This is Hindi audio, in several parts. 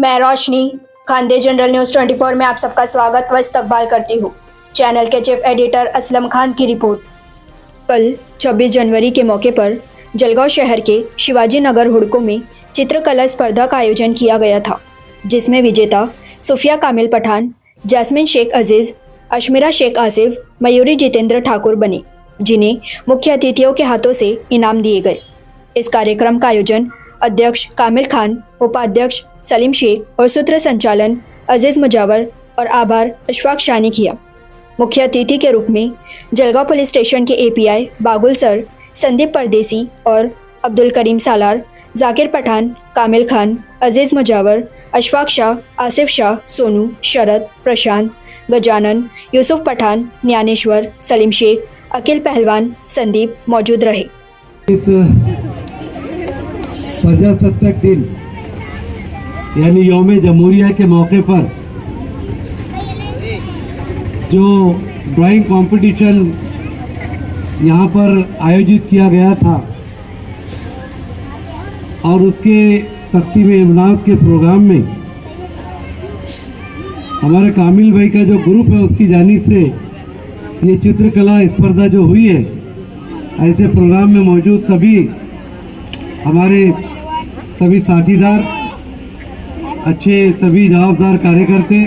मैं रोशनी खानदे जनरल न्यूज़ 24 में आप सबका स्वागत व इस्तकबाल करती हूँ। चैनल के चीफ एडिटर असलम खान की रिपोर्ट। कल 26 जनवरी के मौके पर जलगांव शहर के शिवाजी नगर हुड़को में चित्रकला स्पर्धा का आयोजन किया गया था, जिसमें विजेता सुफिया कामिल पठान, जैस्मिन शेख अजीज़, अशमीरा शेख आसिफ, मयूरी जितेंद्र ठाकुर बने, जिन्हें मुख्य अतिथियों के हाथों से इनाम दिए गए। इस कार्यक्रम का आयोजन अध्यक्ष कामिल खान, उपाध्यक्ष सलीम शेख और सूत्र संचालन अजीज़ मुजावर और आभार अशफाक शाह ने किया। मुख्य अतिथि के रूप में जलगांव पुलिस स्टेशन के एपीआई बागुल सर, संदीप परदेसी और अब्दुल करीम सालार, जाकिर पठान, कामिल खान, अजीज़ मुजावर, अशफाक शाह, आसिफ शाह, सोनू, शरद, प्रशांत, गजानन, यूसुफ पठान, ज्ञानेश्वर, सलीम शेख, अकिल पहलवान, संदीप मौजूद रहे। इस प्रजासत्ताक दिन यानी यौम जमहूरिया के मौके पर जो ड्राइंग कंपटीशन यहाँ पर आयोजित किया गया था और उसके तख्तीम इमदाद के प्रोग्राम में हमारे कामिल भाई का जो ग्रुप है उसकी जानिब से ये चित्रकला स्पर्धा जो हुई है, ऐसे प्रोग्राम में मौजूद सभी हमारे सभी साथीदार, अच्छे सभी जवाबदार कार्यकर्ते,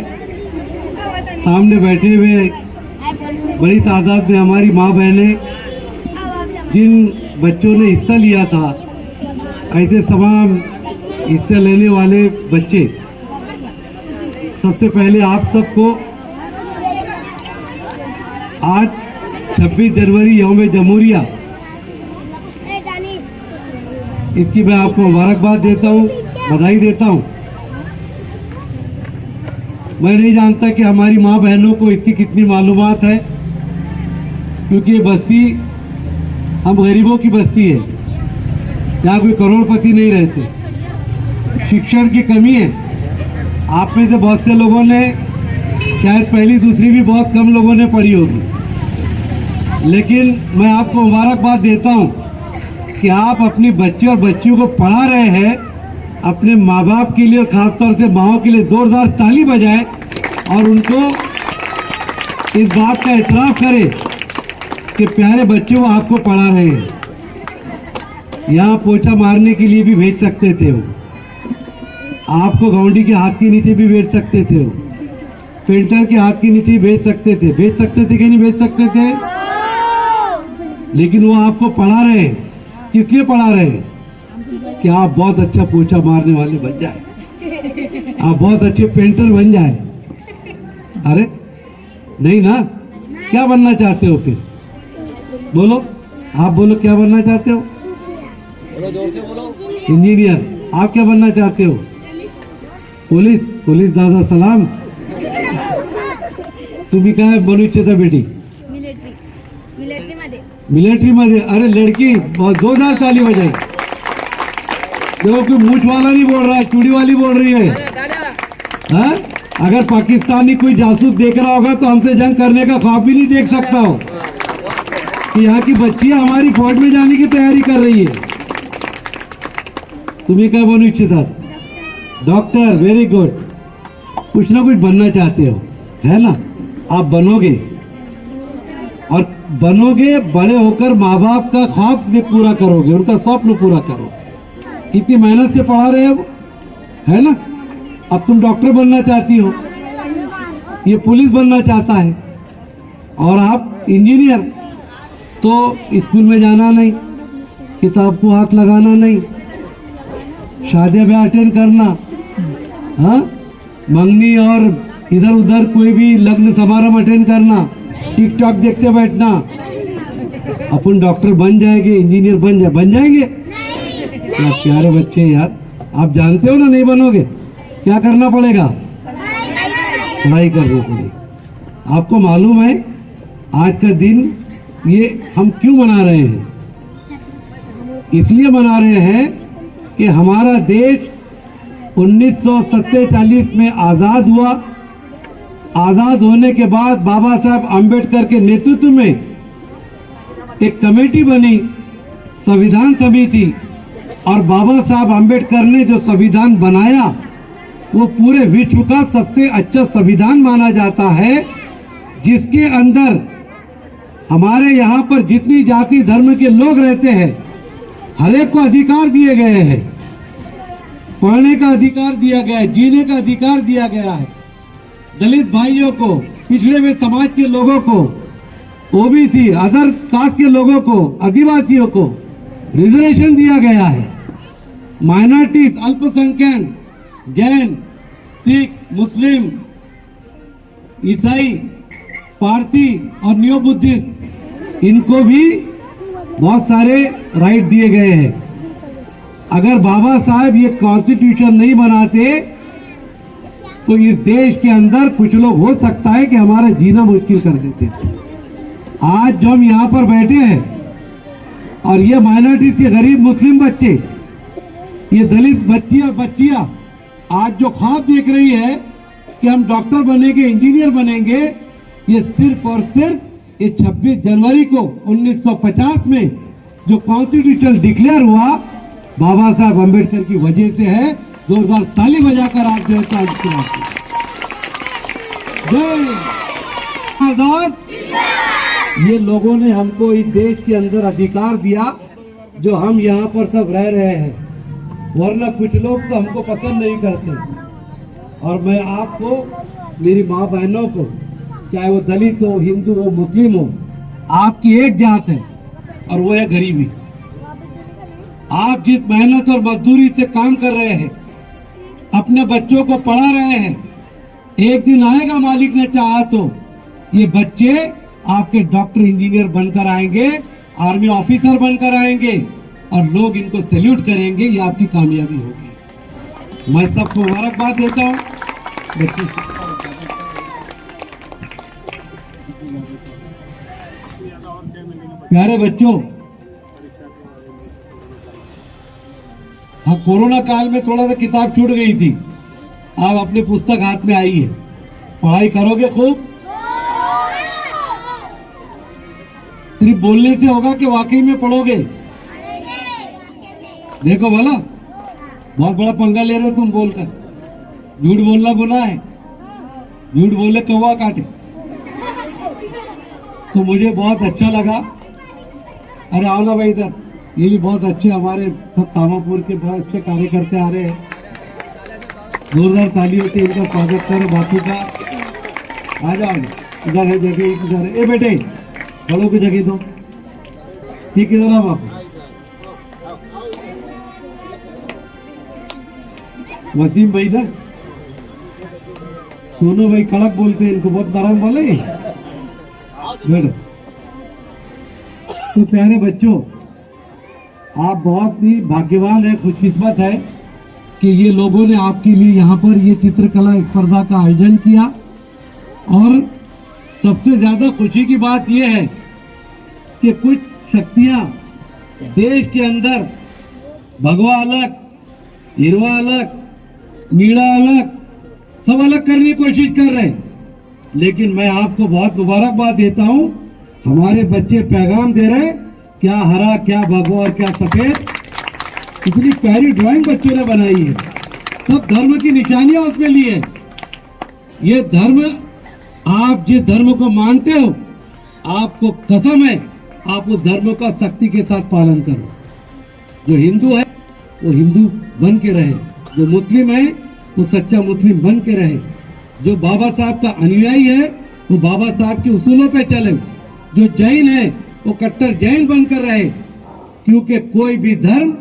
सामने बैठे हुए बड़ी तादाद में हमारी माँ बहनें, जिन बच्चों ने हिस्सा लिया था, ऐसे तमाम हिस्से लेने वाले बच्चे, सबसे पहले आप सबको आज 26 जनवरी यौम जमहूरिया, इसकी मैं आपको मुबारकबाद देता हूँ, बधाई देता हूँ। मैं नहीं जानता कि हमारी माँ बहनों को इसकी कितनी मालूमात है, क्योंकि ये बस्ती हम गरीबों की बस्ती है, यहाँ कोई करोड़पति नहीं रहते। शिक्षण की कमी है। आप में से बहुत से लोगों ने शायद पहली दूसरी भी बहुत कम लोगों ने पढ़ी होगी, लेकिन मैं आपको मुबारकबाद देता हूँ कि आप अपनी बच्चे और बच्चियों को पढ़ा रहे हैं। अपने माँ बाप के लिए और ख़ासतौर से माओं के लिए ज़ोरदार ताली बजाएं और उनको इस बात का इतराफ़ करें कि प्यारे बच्चों वो आपको पढ़ा रहे हैं। यहाँ पोछा मारने के लिए भी भेज सकते थे वो, आपको गौंडी के हाथ के नीचे भी भेज सकते थे वो, पेंटर के हाथ के नीचे भेज सकते थे कि नहीं भेज सकते थे, लेकिन वो आपको पढ़ा रहे हैं। किस लिए पढ़ा रहे हैं? कि आप बहुत अच्छा पोछा मारने वाले बन जाए, आप बहुत अच्छे पेंटर बन जाए। अरे नहीं ना, क्या बनना चाहते हो फिर? बोलो, आप बोलो, क्या बनना चाहते हो? बोलो, जोर से बोलो। इंजीनियर। आप क्या बनना चाहते हो? पुलिस। पुलिस दादा सलाम। तुम्ही काय बनू इच्छिता बेटी? मिलिट्री मध्ये। अरे लड़की, बहुत जोरदार ताली बजाई। देखो कोई मूछ वाला नहीं बोल रहा है, चूड़ी वाली बोल रही है। हाँ? अगर पाकिस्तानी कोई जासूस देख रहा होगा तो हमसे जंग करने का ख्वाब भी नहीं देख सकता हो कि यहाँ की बच्चियां हमारी फौज में जाने की तैयारी कर रही है। तुम्हें क्या बनू इच्छिता? डॉक्टर। Very good. कुछ ना कुछ बनना चाहते हो, है ना? आप बनोगे और बनोगे, बड़े होकर माँ बाप का ख्वाब पूरा करोगे, उनका स्वप्न पूरा करोगे। कितनी मेहनत से पढ़ा रहे हो, है ना? अब तुम डॉक्टर बनना चाहती हो, ये पुलिस बनना चाहता है और आप इंजीनियर। तो स्कूल में जाना नहीं, किताब को हाथ लगाना नहीं, शादी ब्याह अटेंड करना, हाँ, मंगनी और इधर उधर कोई भी लग्न समारोह अटेंड करना, टिकटॉक देखते बैठना। अपन डॉक्टर बन जाएंगे, इंजीनियर बन जाएंगे। क्या प्यारे बच्चे यार, आप जानते हो ना, नहीं बनोगे क्या करना पड़ेगा? पढ़ाई करनी पड़ेगी। आपको मालूम है आज का दिन ये हम क्यों मना रहे हैं? इसलिए मना रहे हैं कि हमारा देश 1947 में आज़ाद हुआ। आज़ाद होने के बाद बाबा साहब आम्बेडकर के नेतृत्व में एक कमेटी बनी, संविधान समिति, और बाबा साहब आम्बेडकर ने जो संविधान बनाया वो पूरे विश्व का सबसे अच्छा संविधान माना जाता है, जिसके अंदर हमारे यहाँ पर जितनी जाति धर्म के लोग रहते हैं हर एक को अधिकार दिए गए हैं। पढ़ने का अधिकार दिया गया है, जीने का अधिकार दिया गया है। दलित भाइयों को, पिछड़े हुए समाज के लोगों को, ओबीसी अदर कास्ट के लोगों को, आदिवासियों को रिजर्वेशन दिया गया है। माइनॉरिटीज, अल्पसंख्यक, जैन, सिख, मुस्लिम, ईसाई, पारसी और न्यू बुद्धिस्ट, इनको भी बहुत सारे राइट दिए गए हैं। अगर बाबा साहब ये कॉन्स्टिट्यूशन नहीं बनाते तो इस देश के अंदर कुछ लोग हो सकता है कि हमारा जीना मुश्किल कर देते। आज जो हम यहाँ पर बैठे हैं और ये माइनॉरिटीज के गरीब मुस्लिम बच्चे, ये दलित बच्चियां आज जो ख्वाब देख रही है कि हम डॉक्टर बनेंगे, इंजीनियर बनेंगे, ये सिर्फ और सिर्फ ये 26 जनवरी को 1950 में जो कॉन्स्टिट्यूशन डिक्लेयर हुआ बाबा साहब अम्बेडकर की वजह से है। 2000 ताली बजाकर आप जो है जय आजाद। ये लोगों ने हमको इस देश के अंदर अधिकार दिया जो हम यहाँ पर सब रह रहे हैं, वरना कुछ लोग तो हमको पसंद नहीं करते। और मैं आपको, मेरी माँ बहनों को, चाहे वो दलित हो, हिंदू हो, मुस्लिम हो, आपकी एक जात है और वो है गरीबी। आप जिस मेहनत और मजदूरी से काम कर रहे हैं, अपने बच्चों को पढ़ा रहे हैं, एक दिन आएगा मालिक ने चाहा तो ये बच्चे आपके डॉक्टर इंजीनियर बनकर आएंगे, आर्मी ऑफिसर बनकर आएंगे और लोग इनको सैल्यूट करेंगे। ये आपकी कामयाबी होगी। मैं सबको मुबारकबाद देता हूँ। प्यारे बच्चों, हाँ, कोरोना काल में थोड़ा सा किताब छूट गई थी, आप अपनी पुस्तक हाथ में आई है, पढ़ाई करोगे खूब। सिर्फ बोलने से होगा कि वाकई में पढ़ोगे? देखो भला, बहुत बड़ा पंगा ले रहे हो तुम बोलकर। झूठ बोलना गुनाह है, झूठ बोले कौवा काटे। तो मुझे बहुत अच्छा लगा। अरे आओ ना भाई इधर, ये भी बहुत अच्छे हमारे सब तामापुर के बहुत अच्छे कार्यकर्ता आ रहे हैं। जोरदार तालियों से इनका स्वागत करो। बापू का आ जाओ, इधर है जगह, इधर है। ए बेटे, बड़ों की जगह दो, ठीक है ना बापू। वसीम भाई ना, सोनू भाई कड़क बोलते हैं, इनको बहुत नरम बोले। बैठो। तो प्यारे बच्चों, आप बहुत ही भाग्यवान है, खुशकिस्मत है कि ये लोगों ने आपके लिए यहाँ पर ये चित्रकला स्पर्धा का आयोजन किया। और सबसे ज्यादा खुशी की बात यह है कि कुछ शक्तियां देश के अंदर भगवा अलग, हिरवा अलग, नीला अलग, सब अलग करने की कोशिश कर रहे हैं। लेकिन मैं आपको बहुत मुबारकबाद देता हूं, हमारे बच्चे पैगाम दे रहे, क्या हरा, क्या भगवा और क्या सफेद। इतनी प्यारी ड्राइंग बच्चों ने बनाई है, सब धर्म की निशानियां उसमें ली है। ये धर्म, आप जिस धर्म को मानते हो, आपको कसम है आप उस धर्म का सख्ती के साथ पालन करो। जो हिंदू है वो हिंदू बन के रहे, जो मुस्लिम है वो सच्चा मुस्लिम बन के रहे, जो बाबा साहब का अनुयायी है वो बाबा साहब के उसूलों पे चले, जो जैन है वो कट्टर जैन बनकर रहे, क्योंकि कोई भी धर्म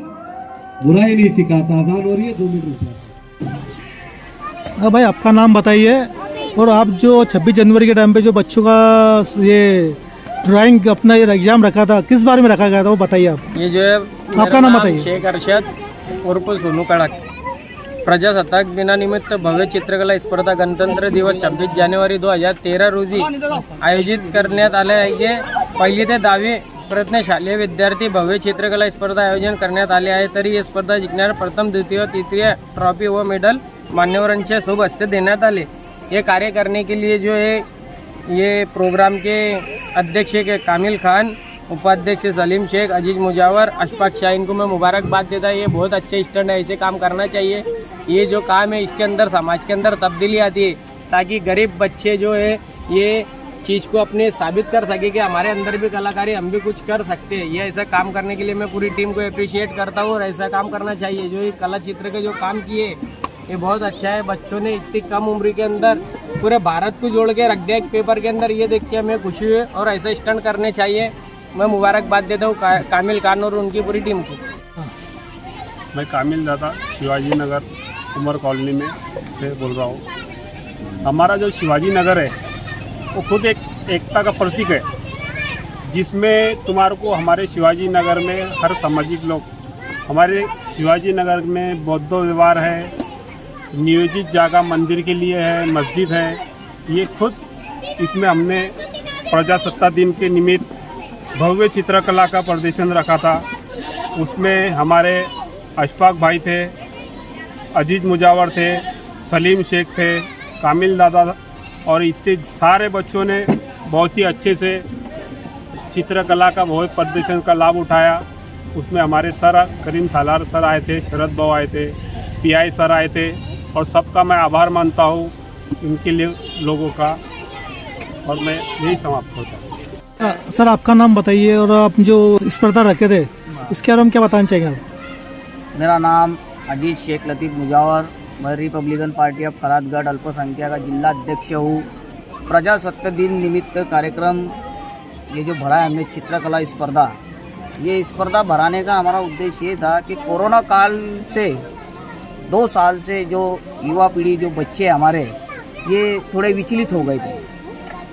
बुराई नहीं सिखाता। आजान हो रही है, 2 मिनट। भाई आपका नाम बताइए, और आप जो 26 जनवरी के टाइम पे जो बच्चों का ये ड्राइंग अपना ये एग्जाम रखा था, किस बारे में रखा गया था वो बताइए आप। ये जो है, आपका नाम बताइए। शेख अरशद उर्फ सोनू कड़क। प्रजासत्ताक दिनानिमित्त भव्य चित्रकला स्पर्धा गणतंत्र दिवस 26 जानेवारी 2013 रोजी आयोजित करण्यात आले आहे। ये 1ली ते 10वी प्रयत्न शालेय विद्यार्थी भव्य चित्रकला स्पर्धा आयोजन करण्यात आले आहे। तरी ही स्पर्धा जिंकणाऱ्या प्रथम, द्वितीय, तृतीय ट्रॉफी व मेडल मान्यवरांच्या शुभ हस्ते देण्यात आले। ये कार्य करने के लिए जो है ये प्रोग्राम के अध्यक्ष के कामिल खान उपाध्यक्ष सलीम शेख, अजीज मुजावर, अशफाक शाह, इनको मैं मुबारकबाद देता हूँ। ये बहुत अच्छे स्टैंड है, ऐसे काम करना चाहिए। ये जो काम है इसके अंदर समाज के अंदर तब्दीली आती है, ताकि गरीब बच्चे जो है ये चीज़ को अपने साबित कर सके कि हमारे अंदर भी कलाकारी, हम भी कुछ कर सकते हैं। ये ऐसा काम करने के लिए मैं पूरी टीम को अप्रिशिएट करता हूँ और ऐसा काम करना चाहिए। जो ये कला चित्र के जो काम किए ये बहुत अच्छा है। बच्चों ने इतनी कम उम्र के अंदर पूरे भारत को जोड़ के रख दिया एक पेपर के अंदर, ये देख के हमें खुशी हुई और ऐसा स्टंट करने चाहिए। मैं मुबारकबाद देता हूँ कामिल खान और उनकी पूरी टीम को। मैं कामिल दादा शिवाजी नगर उमर कॉलोनी में से बोल रहा हूँ। हमारा जो शिवाजी नगर है वो खुद एक एकता का प्रतीक है, जिसमें तुम्हारे को हमारे शिवाजी नगर में हर सामाजिक लोग, हमारे शिवाजी नगर में बौद्ध व्यवहार है, नियोजित जगह मंदिर के लिए है, मस्जिद है। ये खुद इसमें हमने प्रजासत्ताक दिन के निमित्त भव्य चित्रकला का प्रदर्शन रखा था। उसमें हमारे अशफाक भाई थे, अजीज मुजावर थे, सलीम शेख थे, कामिल दादा और इतने सारे बच्चों ने बहुत ही अच्छे से चित्रकला का बहुत प्रदर्शन का लाभ उठाया। उसमें हमारे सर करीम सालार सर आए थे, शरद भाव आए थे, पीआई सर आए थे और सबका मैं आभार मानता हूँ इनके लिए लोगों का। और मैं यही समाप्त होता हूँ। सर आपका नाम बताइए और आप जो स्पर्धा रखे थे उसके बारे में क्या बताना चाहेंगे आप? मेरा नाम अजीज शेख लतीफ़ मुजावर, मैं रिपब्लिकन पार्टी ऑफ फरादगढ़ अल्पसंख्यक का जिला अध्यक्ष हूँ। प्रजासत्ताक दिन निमित्त कार्यक्रम ये जो भरा है हमने चित्रकला स्पर्धा, ये स्पर्धा भराने का हमारा उद्देश्य ये था कि कोरोना काल से 2 साल से जो युवा पीढ़ी, जो बच्चे हमारे ये थोड़े विचलित हो गए थे,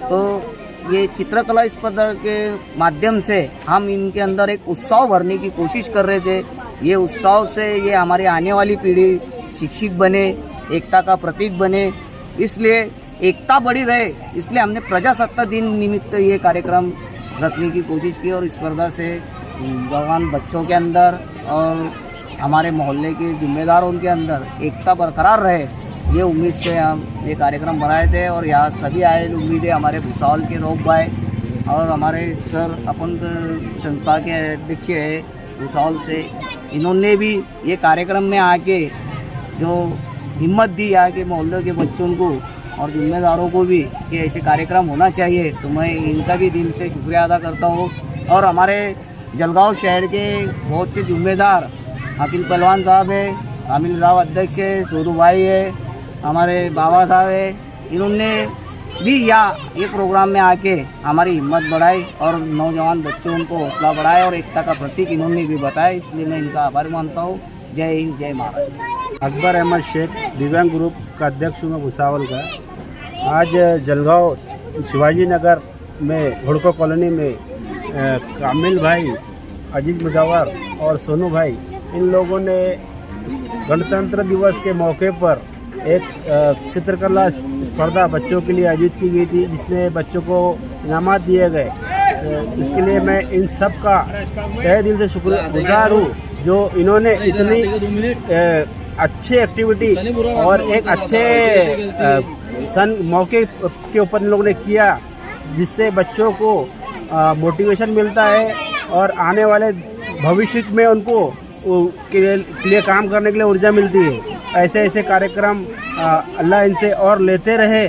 तो ये चित्रकला स्पर्धा के माध्यम से हम इनके अंदर एक उत्साह भरने की कोशिश कर रहे थे। ये उत्साह से ये हमारी आने वाली पीढ़ी शिक्षित बने, एकता का प्रतीक बने, इसलिए एकता बढ़ी रहे, इसलिए हमने प्रजासत्ताक दिन निमित्त ये कार्यक्रम रखने की कोशिश की और स्पर्धा से जवान बच्चों के अंदर और हमारे मोहल्ले के जिम्मेदारों के अंदर एकता बरकरार रहे, ये उम्मीद से हम ये कार्यक्रम बनाए थे। और यहाँ सभी आए उम्मीदें हमारे भूसावल के रोप भाई और हमारे सर अपन संस्था के अध्यक्ष है भूसावल से, इन्होंने भी ये कार्यक्रम में आके जो हिम्मत दी आके मोहल्ले के बच्चों को और जिम्मेदारों को भी कि ऐसे कार्यक्रम होना चाहिए, तो मैं इनका भी दिल से शुक्रिया अदा करता हूँ। और हमारे जलगांव शहर के बहुत से जिम्मेदार अकील पहलवान साहब है, कामिल साहब अध्यक्ष है, सोरू भाई है, हमारे बाबा साहब है, इन्होंने भी ये प्रोग्राम में आके हमारी हिम्मत बढ़ाई और नौजवान बच्चों को हौसला बढ़ाया और एकता का प्रतीक इन्होंने भी बताया, इसलिए मैं इनका आभार मानता हूँ। जय हिंद, जय महाराष्ट्र। अकबर अहमद शेख दिव्यांग ग्रुप का अध्यक्ष हूँ मैं भूसावल का। आज जलगांव शिवाजी नगर में हुड़को कॉलोनी में कामिल भाई, अजीज मुजावर और सोनू भाई, इन लोगों ने गणतंत्र दिवस के मौके पर एक चित्रकला स्पर्धा बच्चों के लिए आयोजित की गई थी, जिसमें बच्चों को इनामात दिए गए। इसके लिए मैं इन सब का तहे दिल से शुक्रगुजार हूँ, जो इन्होंने इतनी अच्छी एक्टिविटी और एक अच्छे मौके के ऊपर इन लोगों ने किया, जिससे बच्चों को मोटिवेशन मिलता है और आने वाले भविष्य में उनको के लिए काम करने के लिए ऊर्जा मिलती है। ऐसे ऐसे कार्यक्रम अल्लाह इनसे और लेते रहे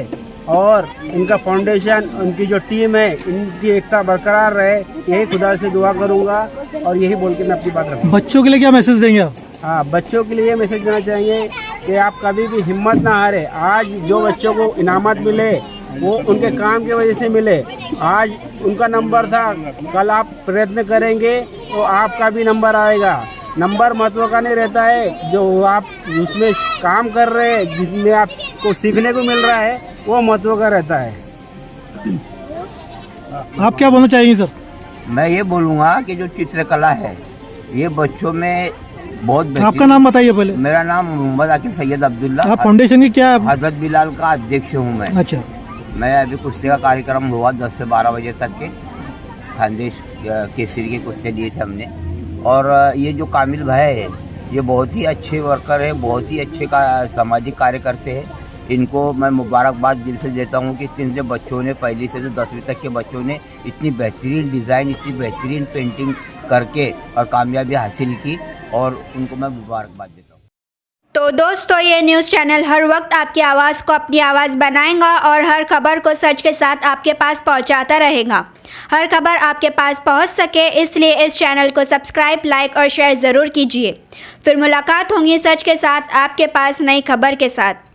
और इनका फाउंडेशन, उनकी जो टीम है, इनकी एकता बरकरार रहे, यही खुदा से दुआ करूंगा और यही बोल के मैं अपनी बात रखूँगा। बच्चों के लिए क्या मैसेज देंगे आप? हाँ, बच्चों के लिए मैसेज देना चाहेंगे कि आप कभी भी हिम्मत ना हारे। आज जो बच्चों को इनामत मिले वो उनके काम की वजह से मिले। आज उनका नंबर था, कल आप प्रयत्न करेंगे तो आपका भी नंबर आएगा। नंबर महत्व का नहीं रहता है, जो आप उसमें काम कर रहे हैं, जिसमें आपको सीखने को मिल रहा है, वो महत्व का रहता है। आप क्या बोलना चाहेंगे सर? मैं ये बोलूँगा कि जो चित्रकला है ये बच्चों में बहुत आपका नाम बताइए पहले। मेरा नाम मोहम्मद आकिब सैयद अब्दुल्ला, आप फाउंडेशन की क्या? हजरत बिलाल का अध्यक्ष हूँ मैं। अच्छा, मैं अभी कुश्ती का कार्यक्रम हुआ 10 से 12 बजे तक के, खानदेश केसरी के कुश्ते दिए थे हमने। और ये जो कामिल भाई है ये बहुत ही अच्छे वर्कर है, बहुत ही अच्छे का सामाजिक कार्य करते हैं। इनको मैं मुबारकबाद दिल से देता हूँ कि जिन से बच्चों ने पहली से जो 10वीं तक के बच्चों ने इतनी बेहतरीन डिज़ाइन, इतनी बेहतरीन पेंटिंग करके और कामयाबी हासिल की, और उनको मैं मुबारकबाद देता हूँ। तो दोस्तों, ये न्यूज़ चैनल हर वक्त आपकी आवाज़ को अपनी आवाज़ बनाएगा और हर खबर को सच के साथ आपके पास पहुंचाता रहेगा। हर खबर आपके पास पहुंच सके इसलिए इस चैनल को सब्सक्राइब, लाइक और शेयर ज़रूर कीजिए। फिर मुलाकात होंगी सच के साथ आपके पास नई खबर के साथ।